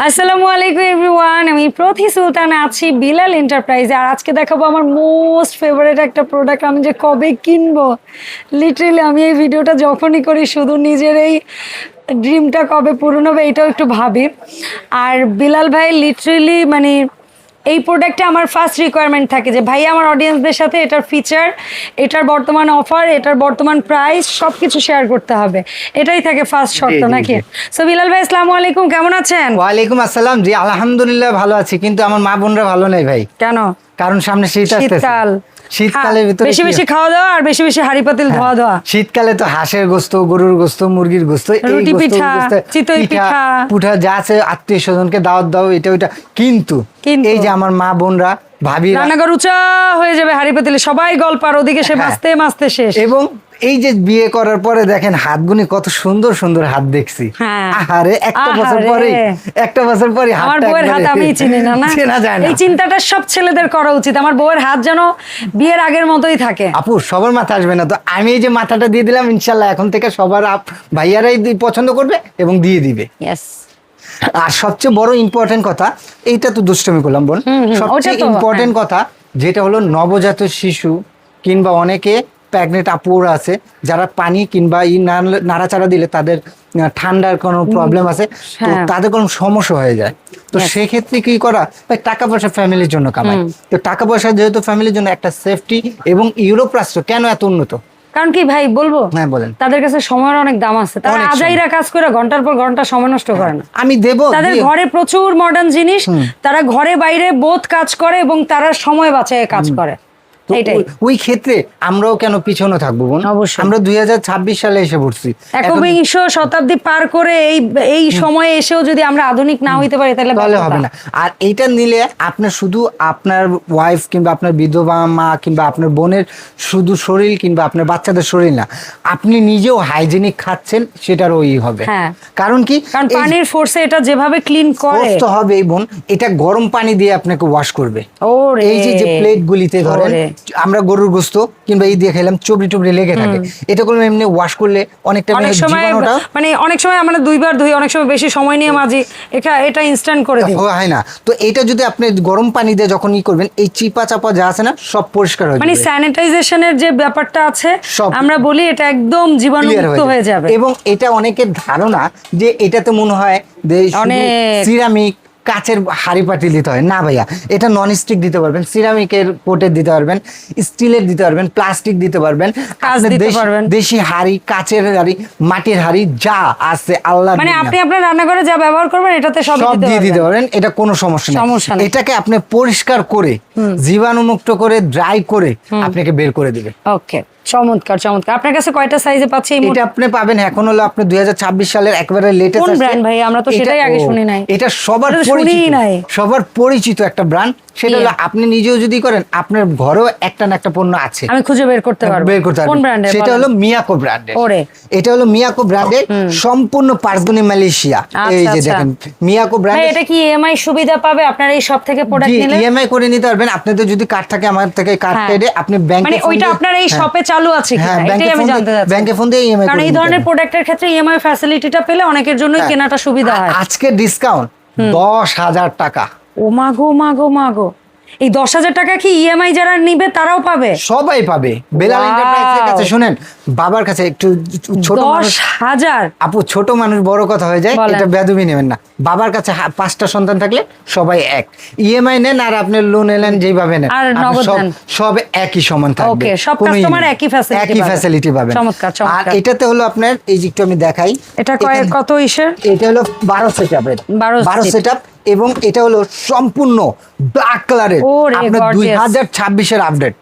আসসালামু আলাইকুম এভরিওয়ান, আমি প্রতি সুলতান আছি বিলাল এন্টারপ্রাইজে। আর আজকে দেখাবো আমার মোস্ট ফেভারিট একটা প্রোডাক্ট, আমি যে কবে কিনবো। লিটারেলি আমি এই ভিডিওটা যখনই করি শুধু নিজের এই ড্রিমটা কবে পূরণ হবে এটাও একটু ভাবি। আর বিলাল ভাই লিটারেলি মানে এই প্রোডাক্টে আমার ফার্স্ট রিকোয়ারমেন্ট থাকে যে ভাই আমার অডিয়েন্সদের সাথে এটার ফিচার, এটার বর্তমান অফার, এটার বর্তমান প্রাইস সব কিছু শেয়ার করতে হবে, এটাই থাকে ফার্স্ট শর্ত নাকি? সো বিলাল ভাই আসসালামু আলাইকুম, কেমন আছেন? ওয়ালাইকুম আসসালাম। জি আলহামদুলিল্লাহ ভালো আছি, কিন্তু আমার মা বোনরা ভালো নেই ভাই। কেন? কারণ সামনে শীত আসতেছে। শীতকাল, শীতকালের ভিতরে বেশি বেশি খাওয়া দাওয়া আর বেশি বেশি হাঁড়ি পাতিল ধোয়া ধোয়া। শীতকালে তো হাঁসের গোস্ত, গরুর গোস্ত, মুরগির গোস্ত, রুটি পিঠা, চিতই পিঠা, পুঠা যা আছে আত্মীয় স্বজনকে দাওয়াত দাও, এটা ওইটা। কিন্তু এই যে আমার মা বোনরা ভাবি রান্নাঘর উঁচা হয়ে যাবে হাঁড়ি পাতিলে, সবাই গল্প, আর ওদিকে সে মাছতে মাছতে শেষ। এবং এই যে বিয়ে করার পরে দেখেন হাতগুনি কত সুন্দর সুন্দর হাত দেখছি। আহারে একটা বছর পরে আমার বউয়ের হাত আমি চিনি না, না চেনা যায় না। এই চিন্তাটা সব ছেলেদের করা উচিত, আমার বউয়ের হাত যেন বিয়ের আগের মতোই থাকে। আপু সবার মাথা আসবে না তো, আমি এই যে মাথাটা দিয়ে দিলাম, ইনশাল্লাহ এখন থেকে সবার ভাইয়ারাই পছন্দ করবে এবং দিয়ে দিবে। আর সবচেয়ে বড় ইম্পর্টেন্ট কথা, এইটা তো দুষ্টমি করলাম বোন, সবচেয়ে ইম্পর্টেন্ট কথা যেটা হলো নবজাত শিশু কিংবা অনেকে প্রেগনেন্ট আপুরা আছে যারা পানি কিংবা নাড়াচাড়া দিলে তাদের ঠান্ডার কোনো প্রবলেম আছে, তো তাদের কোনো সমস্যা হয়ে যায়। তো সেক্ষেত্রে কি করা, টাকা পয়সা ফ্যামিলির জন্য কামাই, তো টাকা পয়সা যেহেতু ফ্যামিলির জন্য একটা সেফটি। এবং ইউরোপ রাষ্ট্র কেন এত উন্নত, কারণ কি ভাই বলবো, হ্যাঁ বলেন, তাদের কাছে সময়ের অনেক দাম আছে, তারা আজাইরা কাজ করে ঘন্টার পর ঘন্টা সময় নষ্ট করে না। আমি দেব, তাদের ঘরে প্রচুর মডার্ন জিনিস, তারা ঘরে বাইরে বোথ কাজ করে এবং তারা সময় বাঁচায় কাজ করে। ওই ক্ষেত্রে আমরাও কেন পিছনে থাকবো বোন? আমরা 2026 সালে এসে পড়ছি, একবিংশ শতাব্দী পার করে এই সময়ে এসেও যদি আমরা আধুনিক না হইতে পারি তাহলে হবে না। আর এইটা নিলে আপনার শুধু আপনার ওয়াইফ কিংবা আপনার বিধবা মা কিংবা আপনার বোনের শুধু শরীর কিংবা আপনার বাচ্চাদের শরীর না, আপনি নিজেও হাইজেনিক খাচ্ছেন সেটার ওই হবে। কারণ কি, কারণ পানির ফোর্সে এটা যেভাবে ক্লিন করে হবে বোন, এটা গরম পানি দিয়ে আপনাকে ওয়াশ করবে। এই যে প্লেট গুলিতে ধরেন আমরা গরুর গোস্ত কিংবা এই দিয়ে খেলাম, চবড়ি টবড়ি লেগে থাকে, এটা করলে এমনি ওয়াশ করলে অনেকটা মানে অনেক সময় আমরা দুইবার ধুই, অনেক সময় বেশি সময় নিয়ে মাজি, এটা ইনস্ট্যান্ট করে দিই, হয় না। তো এটা যদি আপনি গরম পানি দিয়ে যখন করবেন, এই চিপা চাপা যা আছে না সব পরিষ্কার হয়ে যাবে। মানে স্যানিটাইজেশনের যে ব্যাপারটা আছে আমরা বলি, এটা একদম জীবাণুমুক্ত হয়ে যাবে। এবং এটা অনেকের ধারণা যে এটাতে মনে হয় সিরামিক কাচের হাড়ি পাতিল দিতে হয়, না ভাইয়া, এটা নন স্টিক দিতে পারবেন, সিরামিকের কোটের দিতে পারবেন, স্টিলের দিতে পারবেন, প্লাস্টিক দিতে পারবেন, দেশি হাড়ি, কাচের হাড়ি, মাটির হাড়ি যা আছে আল্লাহ, মানে আপনি আপনার রান্নাঘরে যা ব্যবহার করবেন এটাতে সব দিয়ে দিতে পারবেন, এটা কোনো সমস্যা নেই। এটাকে আপনি পরিষ্কার করে জীবাণুমুক্ত করে ড্রাই করে আপনাকে বের করে দিবে। ওকে, চমৎকার চমৎকার। আপনার কাছে কয়টা সাইজে পাচ্ছি? এটা আপনি পাবেন এখন হলো আপনি 2026 সালের একেবারে লেটেস্ট। কোন ব্র্যান্ড ভাই? আমরা তো সেটাই আগে শুনি নাই। এটা সবার পরিচিত একটা ব্র্যান্ড, সেটা হলো আপনি নিজেও যদি করেন আপনার ঘরেও একটা না একটা পণ্য আছে, আমি খুঁজে বের করতে পারবো। কোন ব্র্যান্ডের? সেটা হলো মিয়াকো ব্র্যান্ডের। এটা হলো মিয়াকো ব্র্যান্ডের, সম্পূর্ণ পার্সগুনি মালয়েশিয়া। এই যে দেখেন মিয়াকো ব্র্যান্ড। এটা কি ইএমআই সুবিধা পাবে আপনারা এই সব থেকে প্রোডাক্ট নিলে? ইএমআই করে নিতে পারবেন, আপনাদের যদি কার্ড থাকে আমার থেকে কার্ড কেটে আপনি ব্যাংকে, মানে ওইটা আপনার এই শপে চালু আছে কিনা এটাই আমি জানতে চাচ্ছি। ব্যাংকে ফোন দিয়ে ইএমআই, কারণ এই ধরনের প্রোডাক্টের ক্ষেত্রে ইএমআই ফ্যাসিলিটিটা পেলে অনেকের জন্যই কেনাটা সুবিধা হয়। আজকে ডিসকাউন্ট 10,000 টাকা। ও মাগো মাগো মাগো, এই 10,000 টাকা কি ইএমআই যারা নিবে তারাও পাবে? সবাই পাবে। বেলাল এন্টারপ্রাইজের কাছে শুনেন, বাবার কাছে একটু ছোট মানুষ, 10,000 আপু ছোট মানুষ বড় কথা হয়ে যায়, এটা বেদবি নেবেন না। বাবার কাছে 5টা সন্তান থাকলে সবাই এক, ইএমআই নেন আর আপনি লোন এলেন যেভাবে নেন সব একই সমান থাকবে। ওকে, সব কাস্টমার একই ফ্যাসিলিটি পাবেন। চমৎকার চমৎকার। আর এটাতে হলো আপনার এই যে একটু আমি দেখাই, এটা কত ইসের? এটা হলো 12 সেটআপের, 12 সেটআপ, এবং এটা হলো সম্পূর্ণ ব্ল্যাক কালারের, আপনার 2026 এর আপডেট।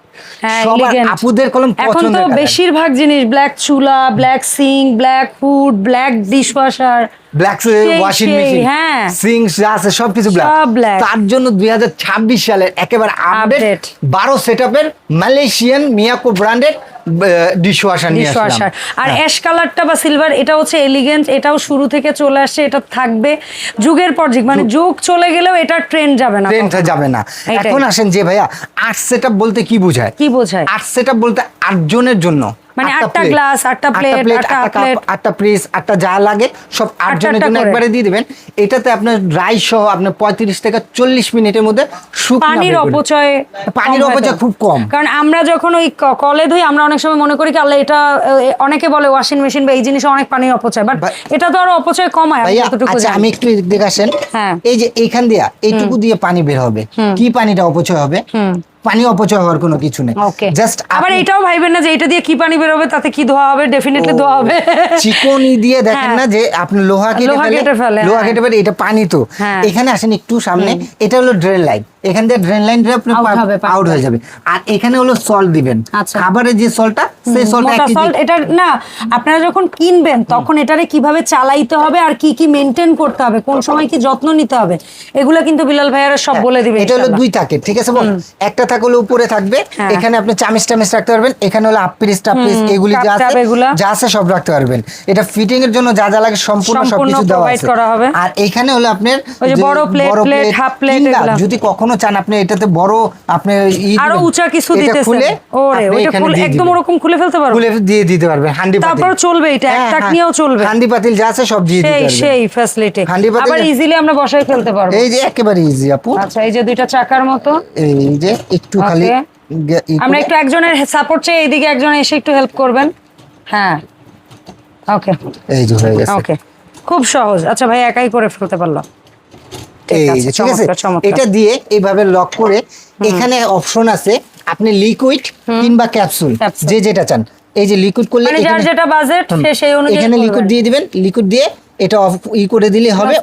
আপুদের কলম এখন তো বেশিরভাগ জিনিস ব্ল্যাক চুলা, black sink, black hood, black dishwasher, black washing machine, sink যা আছে সবকিছু ব্ল্যাক। তার জন্য 2026 সালের একেবারে আপডেট 12 সেটআপের মালয়েশিয়ান মিয়াকো ব্র্যান্ডের ডিশওয়াশার নিয়ে আসলাম। আর অ্যাশ কালারটা বা সিলভার, এটা হচ্ছে এলিগেন্ট, এটাও শুরু থেকে চলে আসছে, এটা থাকবে যুগের পর যুগ, মানে যুগ চলে গেলেও এটা ট্রেন্ড যাবে না। এখন আসেন যে ভাইয়া 8 সেটআপ বলতে কি বোঝায়? 8 সেটআপ বলতে 8 জনের জন্য মানে 8টা গ্লাস, 8টা প্লেট, 8টা প্লেট, 8টা পিস, 8টা যা লাগে সব 8 জনের জন্য একবারে দিয়ে দিবেন। এটাতে আপনার রাইস সহ আপনার 35 থেকে 40 মিনিটের মধ্যে পানির অপচয় খুব কম। কারণ আমরা যখন ওই কলে ধুই আমরা অনেক সময় মনে করি কি আল্লাহ এটা, অনেকে বলে ওয়াশিং মেশিন বা এই জিনিসে অনেক পানির অপচয়, বাট এটা তো আরো অপচয় কমায়। আচ্ছা আমি একটু দেখে আসেন, এই যে এইখান দিয়া এইটুকু দিয়ে পানি বের হবে, কি পানিটা অপচয় হবে? পানি অপচয় হওয়ার কোনো কিছু নেই। জাস্ট আবার এটাও ভাইবেন না যে এটা দিয়ে কি পানি বের হবে, তাতে কি ধোয়া হবে, ডেফিনেটলি ধোয়া হবে। চিকনি দিয়ে দেখেন না যে আপনি লোহা কেটে ফেলে, এটা পানি তো। এখানে আসেন একটু সামনে, এটা হলো ড্রেন লাইন, এখান দিয়ে ড্রেন লাইনটা আপনি আউট হয়ে যাবে। আর এখানে হলো সল্ট দিবেন, খাবারের যে সল্টটা, সেই সল্টটা এটা না, আপনারা যখন কিনবেন তখন এটারে কিভাবে চালাইতে হবে আর কি কি মেইনটেইন করতে হবে, কোন সময় কি যত্ন নিতে হবে, এগুলো কিন্তু বিলাল ভাইয়ারা সব বলে দিবেন। এটা হলো 2 থাকে, ঠিক আছে বল? একটা থাকে হলো উপরে থাকবে, এখানে আপনি চামচ রাখতে পারবেন, এখানে হলো আপিস টাপিস এগুলি যা আছে সব রাখতে পারবেন। এটা ফিটিং এর জন্য যা যা লাগে সম্পূর্ণ সবকিছু দেওয়া আছে। আর এখানে হলো আপনার ওই যে বড় প্লেট, হাফ প্লেট, যদি কখনো চান আপনি এটাতে বড় আপনি আরো উঁচা কিছু দিতেছেন, ওরে ওইটা খুলে একদম ওরকম খুলে ফেলতে পারবেন, খুলে দিয়ে দিতে পারবেন। হান্ডি পাতিল তারপর চলবে, এটা একটা নিয়েও চলবে, হান্ডি পাতিল যা আছে সব দিয়ে দিতে পারবেন। সেই ফ্যাসিলিটি আবার ইজিলি আমরা বসাই ফেলতে পারবো। এই যে একেবারে ইজি আপু। আচ্ছা এই যে দুইটা চাকার মতো, এই যে একটু খালি আমরা একটু একজনের সাপোর্ট চাই, এইদিকে একজন এসে একটু হেল্প করবেন। হ্যাঁ ওকে, এই যে হয়ে গেছে। ওকে খুব সহজ। আচ্ছা ভাই একাই করে ফেলতে পারলো, এই যে ঠিক আছে। এটা দিয়ে এইভাবে লক করে এখানে অপশন আছে, আপনি লিকুইড কিংবা ক্যাপসুল যে যেটা চান। এই যে লিকুইড করলে মানে যার যেটা বাজেট সেই অনুযায়ী এখানে লিকুইড দিয়ে দিবেন, লিকুইড দিয়ে এটা অফ করে দিলে হবে,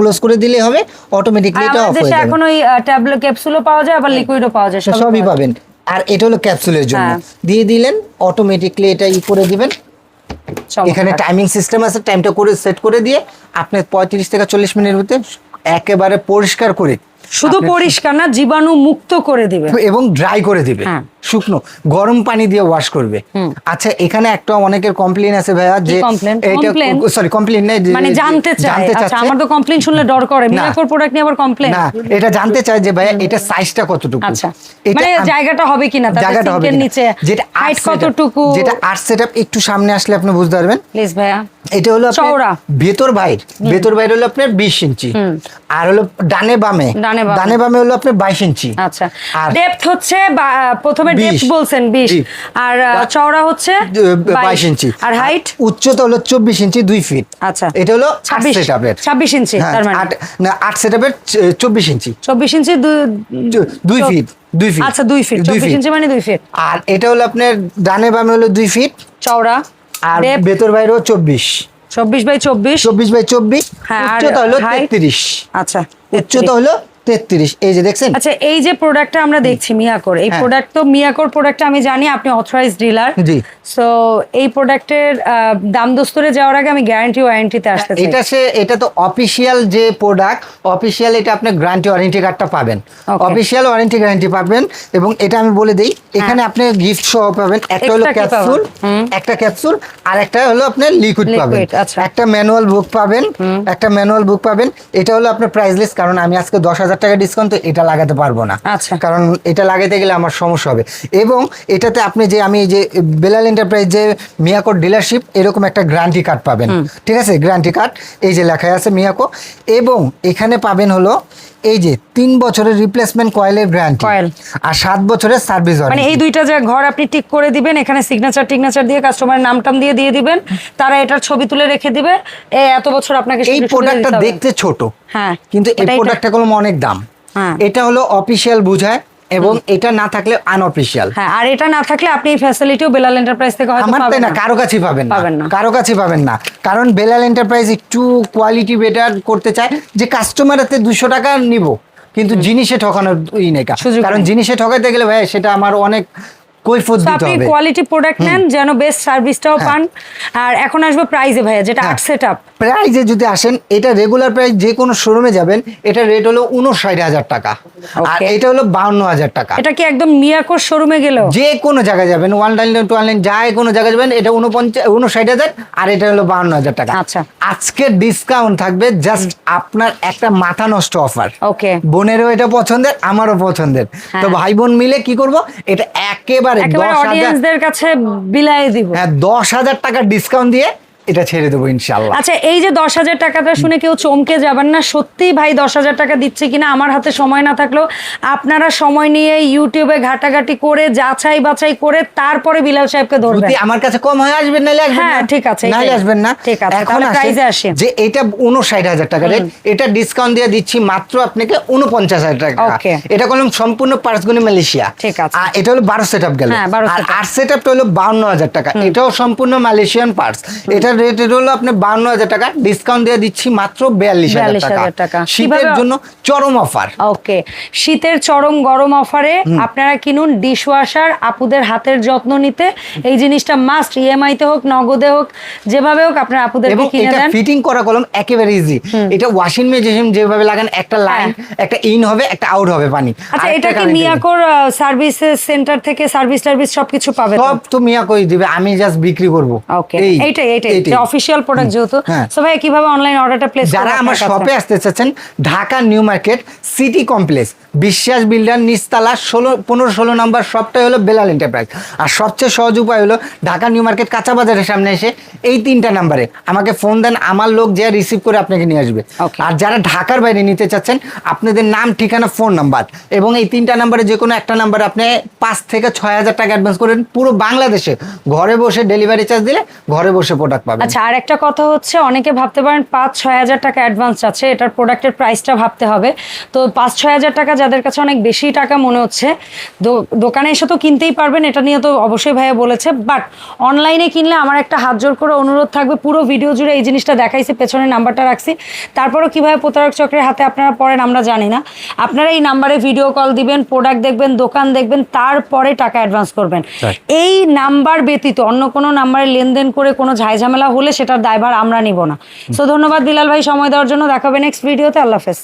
ক্লোজ করে দিলে হবে, অটোমেটিক্যালি এটা অফ হয়ে যাবে। এখন ওই ট্যাবলেট ক্যাপসুলও পাওয়া যায়, আবার লিকুইডও পাওয়া যায়, সবই পাবেন। আর এটা হলো ক্যাপসুলের জন্য, দিয়ে দিলেন অটোমেটিক্যালি এটা করে দিবেন। এখানে টাইমিং সিস্টেম আছে, টাইমটা করে সেট করে দিয়ে আপনি 35 থেকে 40 মিনিটের মধ্যে একেবারে পরিষ্কার করে, শুধু পরিষ্কার না জীবাণু মুক্ত করে দিবে এবং ড্রাই করে দিবে, শুকনো গরম পানি দিয়ে ওয়াশ করবে। আচ্ছা এখানে একটা অনেকের কমপ্লেইন আছে ভাইয়া, যে এটা সরি কমপ্লেইন না, মানে জানতে চায়। আচ্ছা আমার তো কমপ্লেইন শুনলে ডর করে, মিরাকল প্রোডাক্ট নিয়ে আবার কমপ্লেইন না, এটা জানতে চায় যে ভাইয়া এটা সাইজটা কতটুকু, আচ্ছা মানে জায়গাটা হবে কিনা, জায়গাটা হবে নিচে যেটা হাইট কতটুকু, যেটা আর্ট সেটআপ একটু সামনে আসলে আপনি বুঝতে পারবেন। প্লিজ ভাইয়া এটা হলো চওড়া, ভেতর বাইরে হলো আপনার 20 ইঞ্চি, আর হলো ডানে বামে হলো আপনার 22 ইঞ্চি। আচ্ছা ডেপথ হচ্ছে প্রথমে ডেপথ বলছেন 20, আর চওড়া হচ্ছে 22 ইঞ্চি, আর হাইট উচ্চতা হলো 24 ইঞ্চি 2 ফিট। আচ্ছা এটা হলো 26 সেটআপের 26 ইঞ্চি, তার মানে না 8 সেটআপের 24 ইঞ্চি 2 ফিট 2 ফিট। আচ্ছা 2 ফিট 24 ইঞ্চি মানে 2 ফিট। আর এটা হলো আপনার ডানে বামে হলো 2 ফিট চওড়া, আর ভেতর বাইরেও 24 বাই 24, উচ্চতা হলো 33। আচ্ছা উচ্চতা হলো 33। এই যে দেখছেন। আচ্ছা এই যে প্রোডাক্টটা আমরা দেখছি মিয়াকোর, এই প্রোডাক্ট তো মিয়াকোর প্রোডাক্ট আমি জানি আপনি অথরাইজড ডিলার, জি। সো এই প্রোডাক্টের দাম দস্তরে যাওয়ার আগে আমি গ্যারান্টি ওয়ারেন্টিতে আসতে চাই। এটা তো অফিশিয়াল যে প্রোডাক্ট, অফিশিয়াল এটা আপনি গ্যারান্টি ওয়ারেন্টি কার্ডটা পাবেন, অফিশিয়াল ওয়ারেন্টি গ্যারান্টি পাবেন। এবং এটা আমি বলে দেই, এখানে আপনি গিফট সহ পাবেন, একটা হলো ক্যাপসুল, আর একটা হলো আপনার লিকুইড পাবেন, একটা ম্যানুয়াল বুক পাবেন, এটা হলো আপনার প্রাইসলেস, কারণ আমি আজকে 10,000 টাকা ডিসকাউন্ট তো এটা লাগাতে পারবো না, কারণ এটা লাগাতে গেলে আমার সমস্যা হবে। এবং এটাতে আপনি যে আমি যে বেলাল এন্টারপ্রাইজ যে মিয়াকো ডিলারশিপ এরকম একটা গ্যারান্টি কার্ড পাবেন, ঠিক আছে, গ্যারান্টি কার্ড এই যে লেখা আছে মিয়াকো। এবং এখানে পাবেন হলো এই যে 3 বছরের রিপ্লেসমেন্ট কয়েলের গ্যারান্টি আর 7 বছরের সার্ভিস ওয়ারেন্টি। মানে এই দুইটা যে ঘর আপনি টিক করে দিবেন, এখানে সিগনেচার দিয়ে কাস্টমারের নাম দিয়ে দিবেন, তারা এটার ছবি তুলে রেখে দিবে, এত বছর আপনাকে। এই প্রোডাক্টটা দেখতে ছোট, হ্যাঁ, কিন্তু এই প্রোডাক্টটা কোনো অনেক দাম। এটা হলো অফিশিয়াল বুঝায়, এবং এটা না থাকলে আনঅফিশিয়াল। হ্যাঁ, আর এটা না থাকলে আপনি এই ফ্যাসিলিটিও বেলাল এন্টারপ্রাইজ থেকে হয়তো পাবেন না, কারো কাছে পাবেন না, কারণ বেলাল এন্টারপ্রাইজ একটু কোয়ালিটি বেটার করতে চায়, যে কাস্টমারতে 200 টাকা নিব কিন্তু জিনিসে ঠকানোর নেই, কারণ জিনিসে ঠকাইতে গেলে ভাই সেটা আমার অনেক কৈফিয়ত দিতে হবে। আপনি কোয়ালিটি প্রোডাক্ট নেন যেন বেস্ট সার্ভিসটাও পান। আর এখন আসবে প্রাইসে ভাইয়া, যেটা 8 সেটআপ প্রাইসে যদি আসেন, এটা রেগুলার প্রাইস যে কোনো শোরুমে যাবেন এটা রেট হলো 59,000 টাকা, আর এটা হলো 52,000 টাকা। এটা কি একদম মিয়াকোর শোরুমে গেলেও যে কোনো জায়গায় যাবেন, অনলাইন টু অনলাইন যাই কোনো জায়গায় যাবেন, এটা 59,000 আর এটা হলো 52,000 টাকা। আচ্ছা আজকে ডিসকাউন্ট থাকবে জাস্ট আপনার একটা মাথা নষ্ট অফার। ওকে, বোনেরও এটা পছন্দের, আমারও পছন্দের, তো ভাই বোন মিলে কি করব, এটা একেবারে একেবারে অডিয়েন্সদের কাছে বিলায় দিব। হ্যাঁ, 10,000 টাকা ডিসকাউন্ট দিয়ে এটা ছেড়ে দেবো ইনশাল্লাহ। আচ্ছা, এই যে 10,000 টাকাটা শুনে কেউ চমকে যাবেন না, সত্যি ভাই 10,000 টাকা দিচ্ছে কিনা। আমার হাতে সময় না থাকলেও আপনারা সময় নিয়ে ইউটিউবে ঘাটাঘাটি করে যাচাই বাছাই করে তারপরে বিলাল সাহেবকে ধরবেন। যদি আমার কাছে কম হয় আসবেন, নাইলে আসবেন হ্যাঁ, না। ঠিক আছে, নাইলে আসবেন না। ঠিক আছে, এখন তাহলে প্রাইজে আসি। যে এটা 59,000 টাকা রেট, এটা ডিসকাউন্ট দিয়ে দিচ্ছি মাত্র আপনাকে 49,000 টাকা। Okay. এটা করলাম সম্পূর্ণ পার্সগুনি মালয়েশিয়া। ঠিক আছে। আর এটা হলো 12 সেটআপ গেল। হ্যাঁ, 12 আর setup। 8 সেটআপটা হলো 52,000 টাকা। এটাও সম্পূর্ণ মালয়েশিয়ান পার্টস। এটার রেট হলো আপনি 52,000 টাকা, ডিসকাউন্ট দিয়ে দিচ্ছি মাত্র 42,000 টাকা। শীতের জন্য চরম অফার। ওকে, শীতের চরম গরম অফারে আপনারা কিনুন ডিশওয়াশার। আপুদের হাতের যত্ন নিতে এই জিনিসটা মাস্ট। ইএমআই তে হোক, নগদে হোক, যেভাবে হোক আপনারা আপুদেরকে কিনে এটা দেন। ফিটিং করা কলম একেবারে ইজি। এটা ওয়াশিং মেশিন যেভাবে লাগান, একটা লাইন, একটা ইন হবে, একটা আউট হবে পানি। আচ্ছা, এটা কি মিয়াকোর সার্ভিস সেন্টার থেকে সার্ভিস সবকিছু পাবে? সব তো মিয়াকোই দিবে, আমি জাস্ট বিক্রি করব। ওকে, এইটাই অফিশিয়াল প্রোডাক্ট যেহেতু। সো ভাই কিভাবে অনলাইন অর্ডারটা প্লেস করব? যারা আমার শপে আসতে চাচ্ছেন, Dhaka new market city complex, বিশ্বাস বিল্ডার, নিচতলা 15-16 নাম্বার শপটাই হলো বেলাল এন্টারপ্রাইজ। আর সবচেয়ে সহজ উপায় হলো ঢাকা নিউ মার্কেট কাঁচা বাজারের সামনে এসে এই 3টা নাম্বারে আমাকে ফোন দেন, আমার লোক যে রিসিভ করে আপনাকে নিয়ে আসবে। আর যারা ঢাকার বাইরে নিতে চাচ্ছেন, আপনাদের নাম, ঠিকানা, ফোন নাম্বার এবং এই 3টা নাম্বারে যে কোনো একটা নাম্বারে আপনি 5 থেকে 6,000 টাকা অ্যাডভান্স করেন, পুরো বাংলাদেশে ঘরে বসে ডেলিভারি চার্জ দিলে ঘরে বসে প্রোডাক্ট পাবেন। আচ্ছা, আর একটা কথা হচ্ছে, অনেকে ভাবতে পারেন 5-6,000 টাকা অ্যাডভান্স আছে, এটার প্রোডাক্টের প্রাইসটা ভাবতে হবে। তো 5-6,000 টাকা যাদের কাছে অনেক বেশি টাকা মনে হচ্ছে, দোকানে এসে তো কিনতেই পারবেন, এটা নিয়ে তো অবশ্যই ভাইয়া বলেছে। বাট অনলাইনে কিনলে আমার একটা হাত জোর করে অনুরোধ থাকবে, পুরো ভিডিও জুড়ে এই জিনিসটা দেখাইছি, পেছনে নাম্বারটা রাখছি, তারপরও কিভাবে প্রতারক চক্রের হাতে আপনারা পড়েন আমরা জানি না। আপনারা এই নাম্বারে ভিডিও কল দিবেন, প্রোডাক্ট দেখবেন, দোকান দেখবেন, তারপরে টাকা অ্যাডভান্স করবেন। এই নাম্বার ব্যতীত অন্য কোনো নাম্বারে লেনদেন করে কোনো ঝামেলা হলে সেটার দায়ভার আমরা নিব না। সো ধন্যবাদ বিলাল ভাই সময় দেওয়ার জন্য। দেখাবে নেক্সট ভিডিওতে। আল্লাহ হাফেজ।